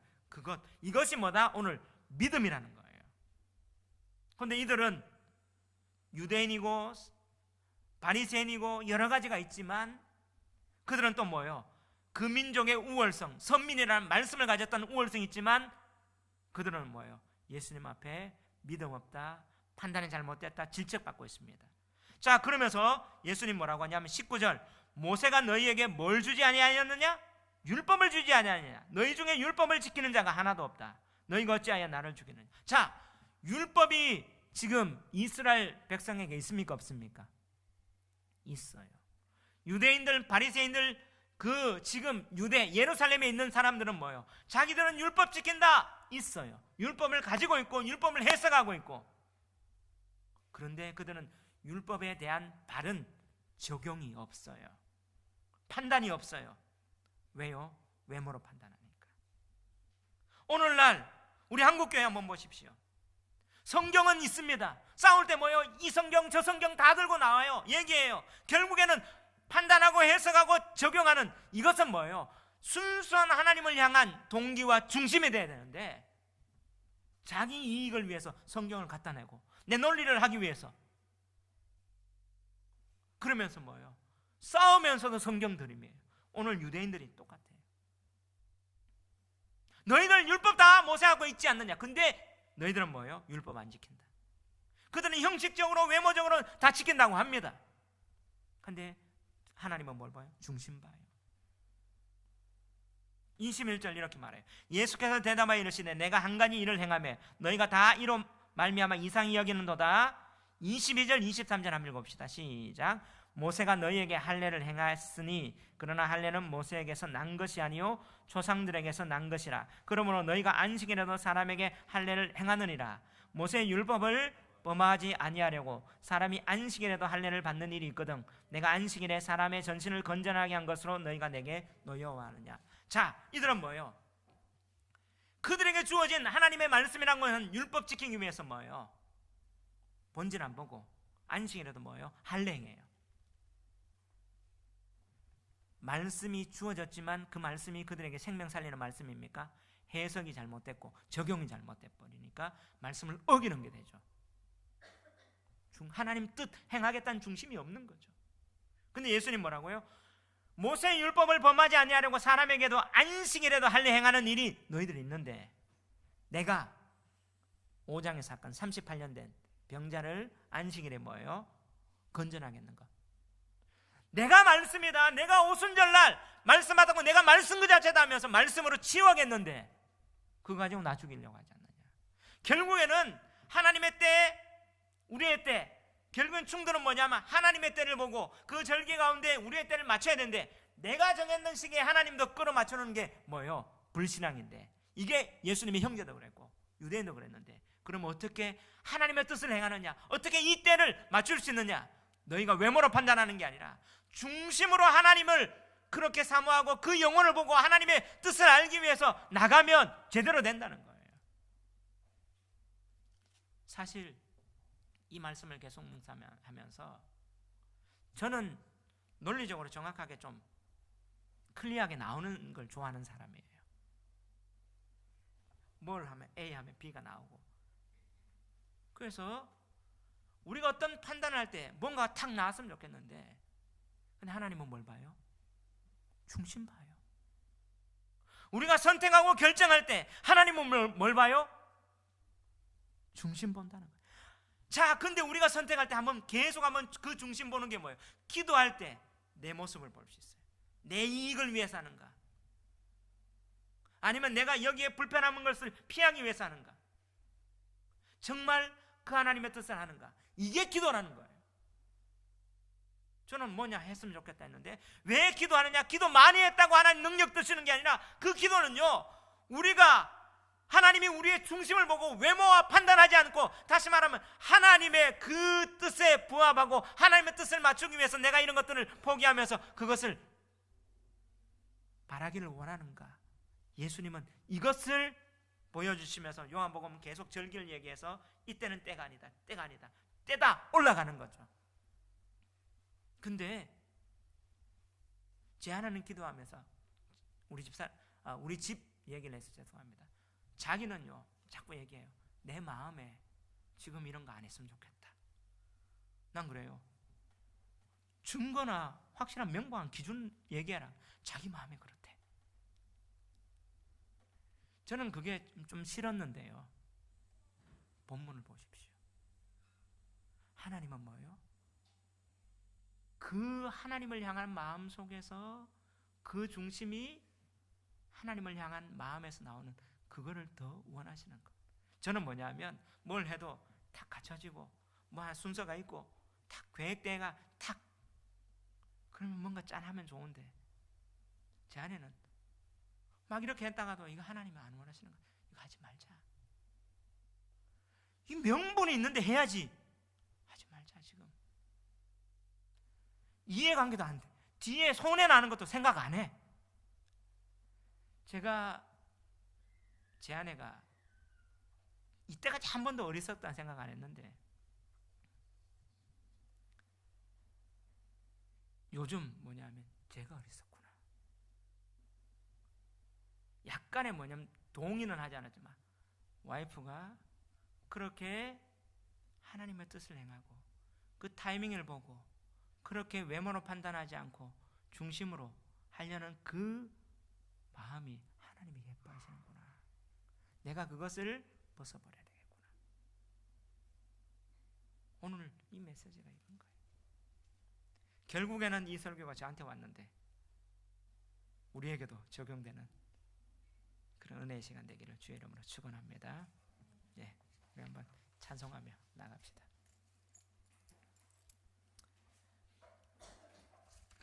Speaker 1: 이것이 뭐다? 오늘 믿음이라는 거예요. 그런데 이들은 유대인이고 바리새인이고 여러 가지가 있지만 그들은 또 뭐예요? 그 민족의 우월성, 선민이라는 말씀을 가졌던 우월성이 있지만 그들은 뭐예요? 예수님 앞에 믿음 없다, 판단이 잘못됐다, 질책받고 있습니다. 자, 그러면서 예수님 뭐라고 하냐면 19절, 모세가 너희에게 뭘 주지 아니하였느냐? 율법을 주지 아니하느냐? 너희 중에 율법을 지키는 자가 하나도 없다. 너희가 어찌하여 나를 죽이느냐? 자, 율법이 지금 이스라엘 백성에게 있습니까? 없습니까? 있어요. 유대인들, 바리새인들, 지금 예루살렘에 있는 사람들은 뭐예요? 자기들은 율법 지킨다. 있어요. 율법을 가지고 있고 율법을 해석하고 있고. 그런데 그들은 율법에 대한 바른 적용이 없어요. 판단이 없어요. 왜요? 외모로 판단하니까. 오늘날 우리 한국교회 한번 보십시오. 성경은 있습니다. 싸울 때 뭐예요? 이 성경 저 성경 다 들고 나와요. 얘기해요. 결국에는 판단하고 해석하고 적용하는 이것은 뭐예요? 순수한 하나님을 향한 동기와 중심이 돼야 되는데 자기 이익을 위해서 성경을 갖다 내고 내 논리를 하기 위해서 그러면서 뭐예요? 싸우면서도 성경 드림이에요. 오늘 유대인들이 똑같아요. 너희들 율법 다 모세하고 있지 않느냐? 근데 너희들은 뭐예요? 율법 안 지킨다. 그들은 형식적으로 외모적으로 다 지킨다고 합니다. 근데 하나님은 뭘 봐요? 중심 봐요. 21절 이렇게 말해요. 예수께서 대답하여 이르시되 내가 한 가지 일을 행하며 너희가 다 이로 말미암아 이상히 여기는도다. 22절 23절 한번 읽어봅시다. 시작. 모세가 너희에게 할례를 행하였으니 그러나 할례는 모세에게서 난 것이 아니요 조상들에게서 난 것이라. 그러므로 너희가 안식일에도 사람에게 할례를 행하느니라. 모세의 율법을 범하지 아니하려고 사람이 안식일에도 할례를 받는 일이 있거든 내가 안식일에 사람의 전신을 건전하게 한 것으로 너희가 내게 노여워하느냐. 자, 이들은 뭐예요? 그들에게 주어진 하나님의 말씀이란 것은 율법 지키기 위해서 뭐예요? 본질 안 보고 안식일에도 뭐예요? 할례 행해요. 말씀이 주어졌지만 그 말씀이 그들에게 생명 살리는 말씀입니까? 해석이 잘못됐고 적용이 잘못돼 버리니까 말씀을 어기는 게 되죠. 하나님 뜻 행하겠다는 중심이 없는 거죠. 근데 예수님 뭐라고요? 모세의 율법을 범하지 아니하려고 사람에게도 안식일에도 할례 행하는 일이 너희들이 있는데 내가 5장의 사건 38년 된 병자를 안식일에 뭐예요? 건전하겠는가? 내가 말씀이다. 내가 오순절날 말씀하다고 내가 말씀 그 자체다 하면서 말씀으로 치유하겠는데 그거 가지고 나 죽이려고 하지 않느냐. 결국에는 하나님의 때 우리의 때 결국엔 충돌은 뭐냐면 하나님의 때를 보고 그 절기 가운데 우리의 때를 맞춰야 되는데 내가 정했는 시기에 하나님도 끌어맞추는 게 뭐예요? 불신앙인데 이게 예수님의 형제도 그랬고 유대인도 그랬는데 그러면 어떻게 하나님의 뜻을 행하느냐? 어떻게 이 때를 맞출 수 있느냐? 너희가 외모로 판단하는 게 아니라 중심으로 하나님을 그렇게 사모하고 그 영혼을 보고 하나님의 뜻을 알기 위해서 나가면 제대로 된다는 거예요. 사실 이 말씀을 계속 묵상하면서 저는 논리적으로 정확하게 좀 클리어하게 나오는 걸 좋아하는 사람이에요. 뭘 하면 A 하면 B가 나오고. 그래서 우리가 어떤 판단을 할 때 뭔가 탁 나왔으면 좋겠는데 근데 하나님은 뭘 봐요? 중심 봐요. 우리가 선택하고 결정할 때 하나님은 뭘 봐요? 중심 본다는 거예요. 자, 근데 우리가 선택할 때 계속 한번 그 중심 보는 게 뭐예요? 기도할 때 내 모습을 볼 수 있어요. 내 이익을 위해서 하는가? 아니면 내가 여기에 불편한 것을 피하기 위해서 하는가? 정말 그 하나님의 뜻을 하는가? 이게 기도라는 거예요. 저는 뭐냐 했으면 좋겠다 했는데 왜 기도하느냐? 기도 많이 했다고 하나님 능력 드시는 게 아니라 그 기도는요 우리가 하나님이 우리의 중심을 보고 외모와 판단하지 않고, 다시 말하면 하나님의 그 뜻에 부합하고 하나님의 뜻을 맞추기 위해서 내가 이런 것들을 포기하면서 그것을 바라기를 원하는가? 예수님은 이것을 보여주시면서 요한복음 계속 절기를 얘기해서 이때는 때가 아니다, 때가 아니다, 때다 올라가는 거죠. 근데 제 하나는 기도하면서 우리 집 얘기를 해서 죄송합니다. 자기는요 자꾸 얘기해요. 내 마음에 지금 이런 거 안 했으면 좋겠다. 난 그래요. 증거나 확실한 명확한 기준 얘기해라. 자기 마음에 그렇대. 저는 그게 좀 싫었는데요, 본문을 보십시오. 하나님은 뭐예요? 그 하나님을 향한 마음 속에서 그 중심이 하나님을 향한 마음에서 나오는 그거를 더 원하시는 것. 저는 뭐냐면 뭘 해도 탁 갖춰지고 뭐 순서가 있고 탁 계획대가 탁, 그러면 뭔가 짠하면 좋은데, 제 아내는 막 이렇게 했다가도 이거 하나님이 안 원하시는 거, 이거 하지 말자. 이 명분이 있는데 해야지. 하지 말자. 지금 이해관계도 안 돼. 뒤에 손해 나는 것도 생각 안 해. 제 아내가 이때까지 한 번도 어리석다는 생각 안 했는데 요즘 뭐냐면 제가 어리석구나. 약간의 뭐냐면 동의는 하지 않았지만 와이프가 그렇게 하나님의 뜻을 행하고 그 타이밍을 보고 그렇게 외모로 판단하지 않고 중심으로 하려는 그 마음이 하나님이 예뻐하시는구나. 내가 그것을 벗어버려야 되겠구나. 오늘 이 메시지가 이런 거예요. 결국에는 이 설교가 저한테 왔는데 우리에게도 적용되는 그런 은혜의 시간 되기를 주의 이름으로 축원합니다. 예, 우리 한번 찬송하며 나갑시다.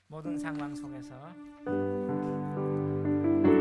Speaker 1: 모든 상황 속에서